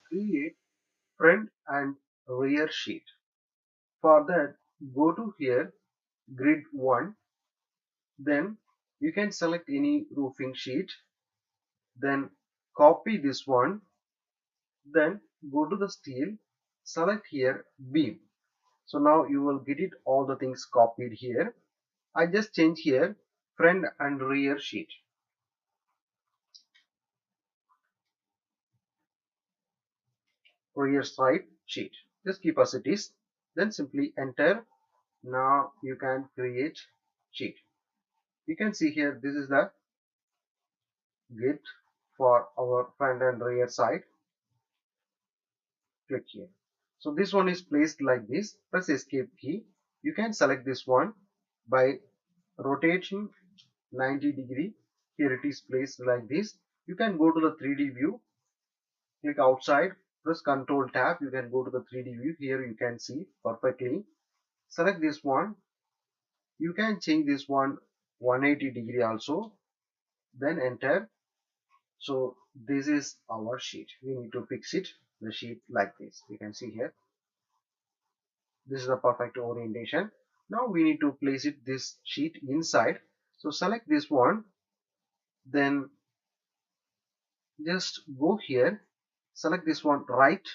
create front and rear sheet. For that, go to here, grid 1, then you can select any roofing sheet, then copy this one, then go to the steel, select here beam. So now you will get it all the things copied here. I just change here front and rear sheet. Rear side sheet. Just keep as it is. Then simply enter. Now you can create sheet. You can see here this is the grid for our front and rear side. Click here. So this one is placed like this. Press escape key. You can select this one by rotating 90 degree. Here it is placed like this. You can go to the 3D view. Click outside. Press Ctrl tab. You can go to the 3D view. Here you can see perfectly. Select this one. You can change this one 180 degree also. Then enter. So this is our sheet. We need to fix it. The sheet like this. You can see here. This is the perfect orientation. Now we need to place it this sheet inside. So select this one. Then just go here. Select this one right.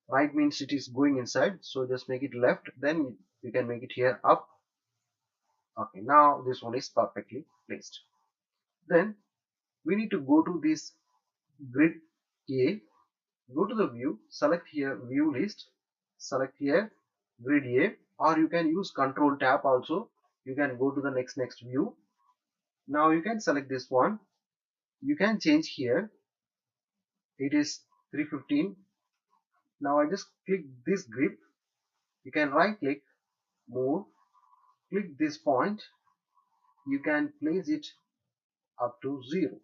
Right means it is going inside. So just make it left. Then you can make it here up. Okay, now this one is perfectly placed. Then we need to go to this grid A. Go to the view, select here view list, select here grid A, or you can use Control tab also. You can go to the next view. Now you can select this one. You can change here. It is 315. Now I just click this grip. You can right click, move, click this point. You can place it up to 0.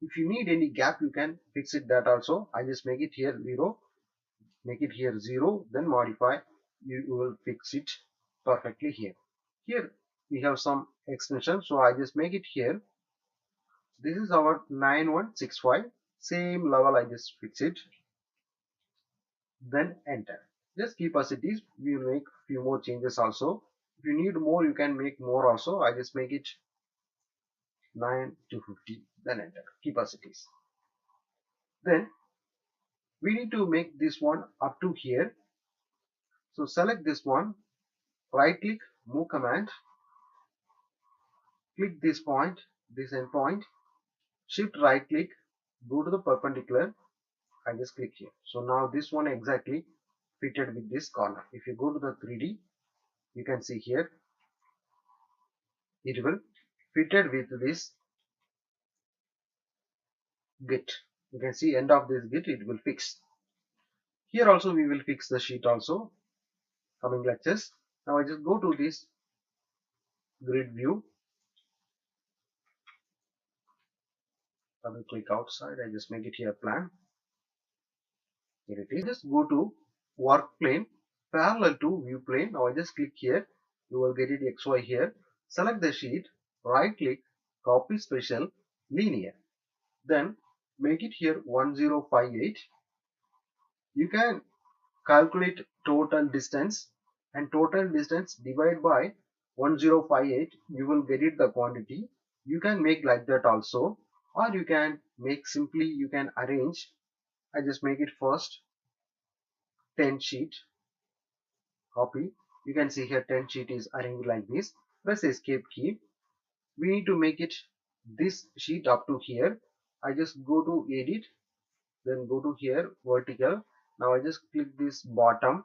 If you need any gap, you can fix it that also. I just make it here 0, make it here 0, then modify. You will fix it perfectly here. Here we have some extension, so I just make it here. This is our 9165. Same level, I just fix it. Then enter. Just keep as it is. We will make few more changes also. If you need more, you can make more also. I just make it 9 to 50. Then enter. Keep as it is. Then we need to make this one up to here. So select this one, right click, move command, click this point, this end point, shift right click, go to the perpendicular. I just click here. So now this one exactly fitted with this corner. If you go to the 3D, you can see here it will fitted with this git. You can see end of this git it will fix. Here also we will fix the sheet also coming lectures. Now I just go to this grid view. I will click outside. I just make it here plan. Here it is. Just go to work plane parallel to view plane. Now I just click here. You will get it XY here. Select the sheet. Right click. Copy special linear. Then make it here 1058. You can calculate total distance, and total distance divide by 1058. You will get it the quantity. You can make like that also, or you can make simply, you can arrange. I just make it first 10 sheet, copy. You can see here 10 sheet is arranged like this. Press escape key. We need to make it this sheet up to here. I just go to edit, then go to here vertical. Now I just click this bottom,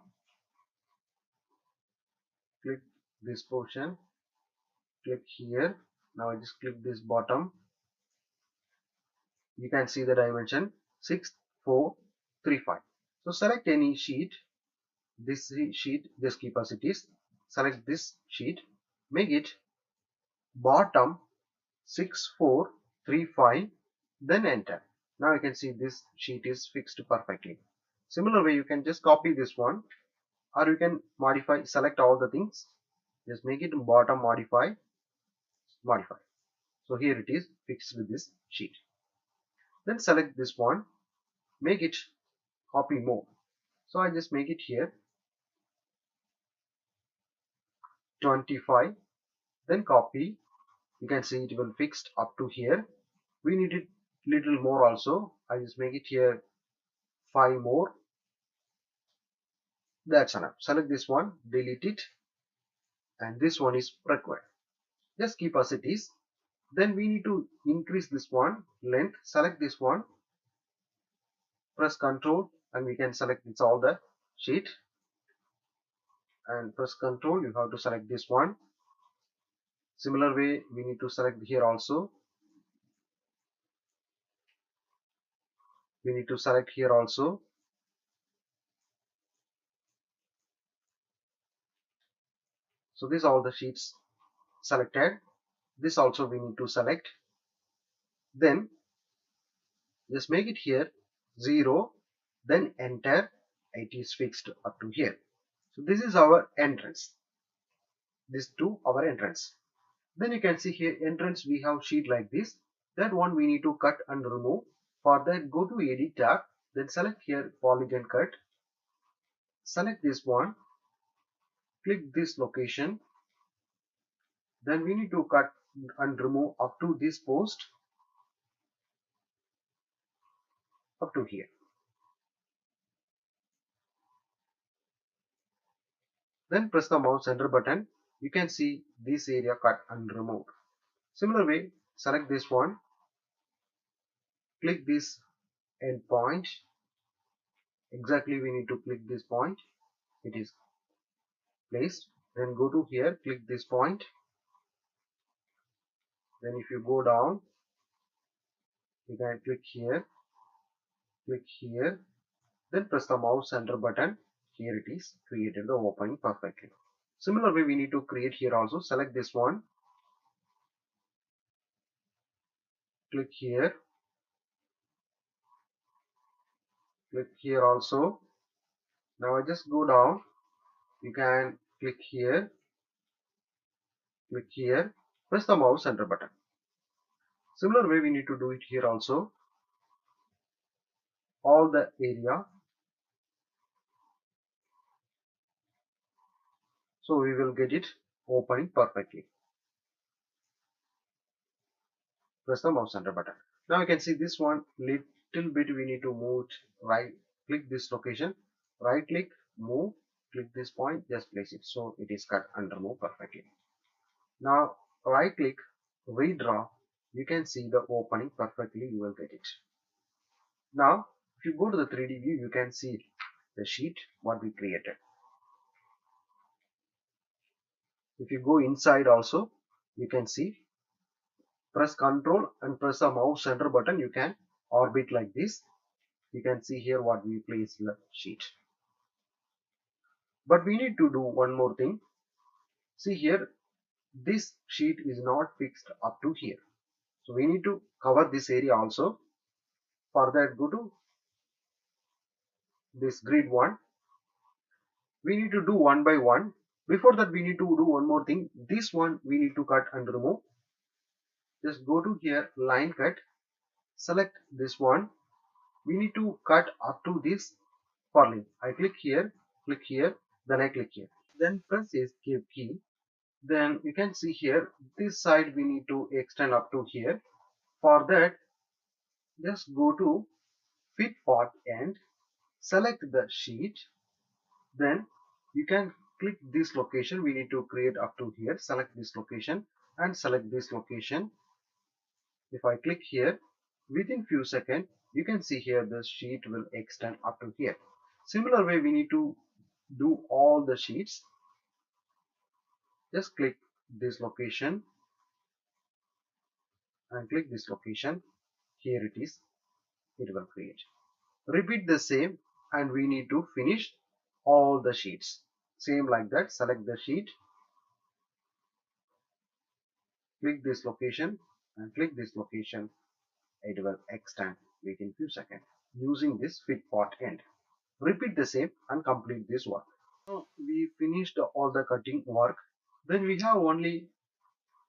click this portion, click here. Now I just click this bottom. You can see the dimension 6435. So select any sheet. This sheet, just keep as it is. Select this sheet, make it bottom 6435, then enter. Now you can see this sheet is fixed perfectly. Similar way, you can just copy this one, or you can modify, select all the things, just make it bottom, modify. So here it is fixed with this sheet. Then select this one, make it copy more. So I just make it here 25, then copy. You can see it will fixed up to here. We need it little more also. I just make it here 5 more. That's enough. Select this one, delete it, and this one is required. Just keep as it is. Then we need to increase this one length. Select this one, press Ctrl, and we can select it's all the sheet. And press Ctrl, you have to select this one. Similar way, we need to select here also. We need to select here also. So these all the sheets selected. This also we need to select. Then just make it here 0, then enter. It is fixed up to here. So this is our entrance. This to our entrance. Then you can see here entrance we have sheet like this. That one we need to cut and remove. For that, go to edit tab, then select here polygon cut. Select this one, click this location. Then we need to cut and remove up to this post, up to here. Then press the mouse center button. You can see this area cut and removed. Similar way, select this one, click this end point. Exactly we need to click this point. It is placed. Then go to here, click this point. Then if you go down, you can click here, then press the mouse center button. Here it is created the opening perfectly. Similar way we need to create here also. Select this one, click here also. Now I just go down. You can click here, press the mouse center button. Similar way we need to do it here also. All the area. So we will get it opening perfectly. Press the mouse center button. Now you can see this one little bit we need to move it right. Click this location, right click, move, click this point, just place it. So it is cut and remove perfectly. Now right click, redraw. You can see the opening perfectly. You will get it. Now if you go to the 3D view, you can see the sheet what we created. If you go inside also, you can see. Press Ctrl and press the mouse center button. You can orbit like this. You can see here what we place the sheet. But we need to do one more thing. See here, this sheet is not fixed up to here. So we need to cover this area also. For that, go to this grid one. We need to do one by one. Before that, we need to do one more thing. This one we need to cut and remove. Just go to here, line cut. Select this one. We need to cut up to this purlin. I click here, then I click here. Then press escape key. Then you can see here this side we need to extend up to here. For that, just go to fit part end, select the sheet, then you can click this location. We need to create up to here. Select this location and select this location. If I click here, within few seconds you can see here the sheet will extend up to here. Similar way we need to do all the sheets. Just click this location and click this location. Here it is. It will create. Repeat the same and we need to finish all the sheets. Same like that. Select the sheet. Click this location and click this location. It will extend within few seconds using this fit part end. Repeat the same and complete this work. So we finished all the cutting work. Then we have only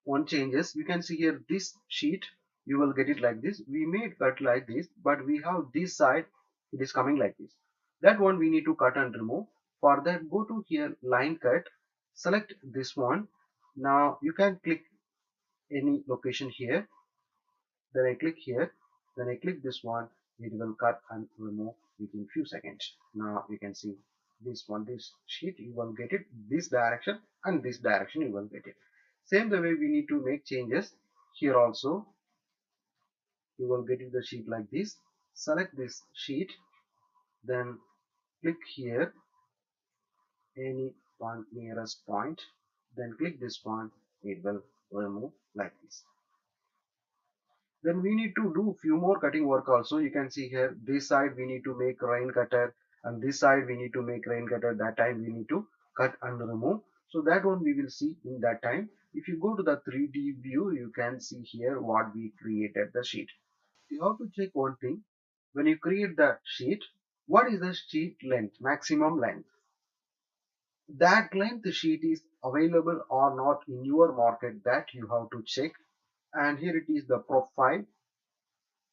one changes. You can see here this sheet, you will get it like this. We made cut like this, but we have this side it is coming like this. That one we need to cut and remove. For that, go to here, line cut, select this one. Now you can click any location here, then I click here, then I click this one, it will cut and remove within few seconds. Now you can see this one, this sheet, you will get it this direction, and this direction you will get it. Same the way we need to make changes here also. You will get it the sheet like this. Select this sheet, then click here any one nearest point, then click this one, it will remove like this. Then we need to do few more cutting work also. You can see here, this side we need to make rain cutter, and this side we need to make rain cutter. That time we need to cut and remove. So that one we will see in that time. If you go to the 3D view, you can see here what we created the sheet. You have to check one thing. When you create the sheet, what is the sheet length, maximum length? That length sheet is available or not in your market, that you have to check. And here it is the profile.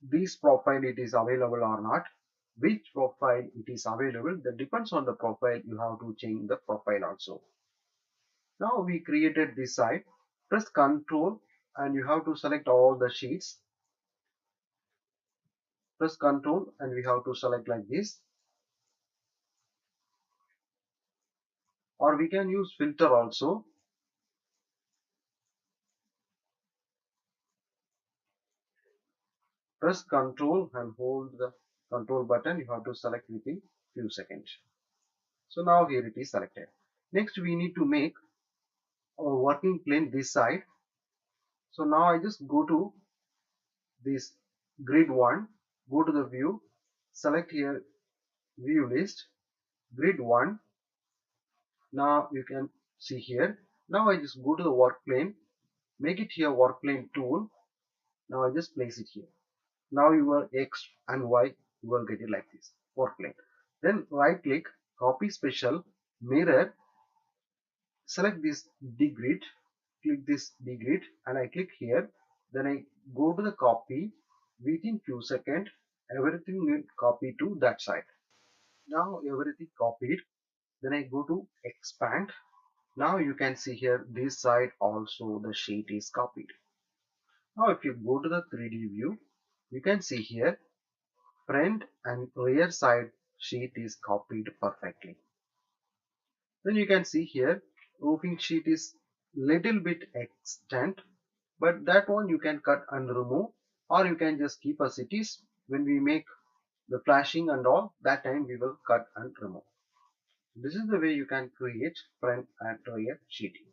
This profile it is available or not. Which profile it is available, that depends on the profile. You have to change the profile also. Now we created this side. Press Ctrl and you have to select all the sheets. Press Ctrl and we have to select like this. Or we can use filter also. Press Ctrl and hold the Control button. You have to select within few seconds. So now here it is selected. Next we need to make our working plane this side. So now I just go to this grid 1, go to the view, select here view list, grid 1. Now you can see here. Now I just go to the work plane, make it here work plane tool. Now I just place it here. Now your X and Y, you will get it like this, work plane. Then right click, copy special, mirror, select this dgrid, click this dgrid and I click here. Then I go to the copy. Within few seconds, everything will copy to that side. Now everything copied. Then I go to expand. Now you can see here this side also the sheet is copied. Now if you go to the 3D view, you can see here front and rear side sheet is copied perfectly. Then you can see here roofing sheet is little bit extent, but that one you can cut and remove, or you can just keep as it is. When we make the flashing and all, that time we will cut and remove. This is the way you can create front and rear sheeting.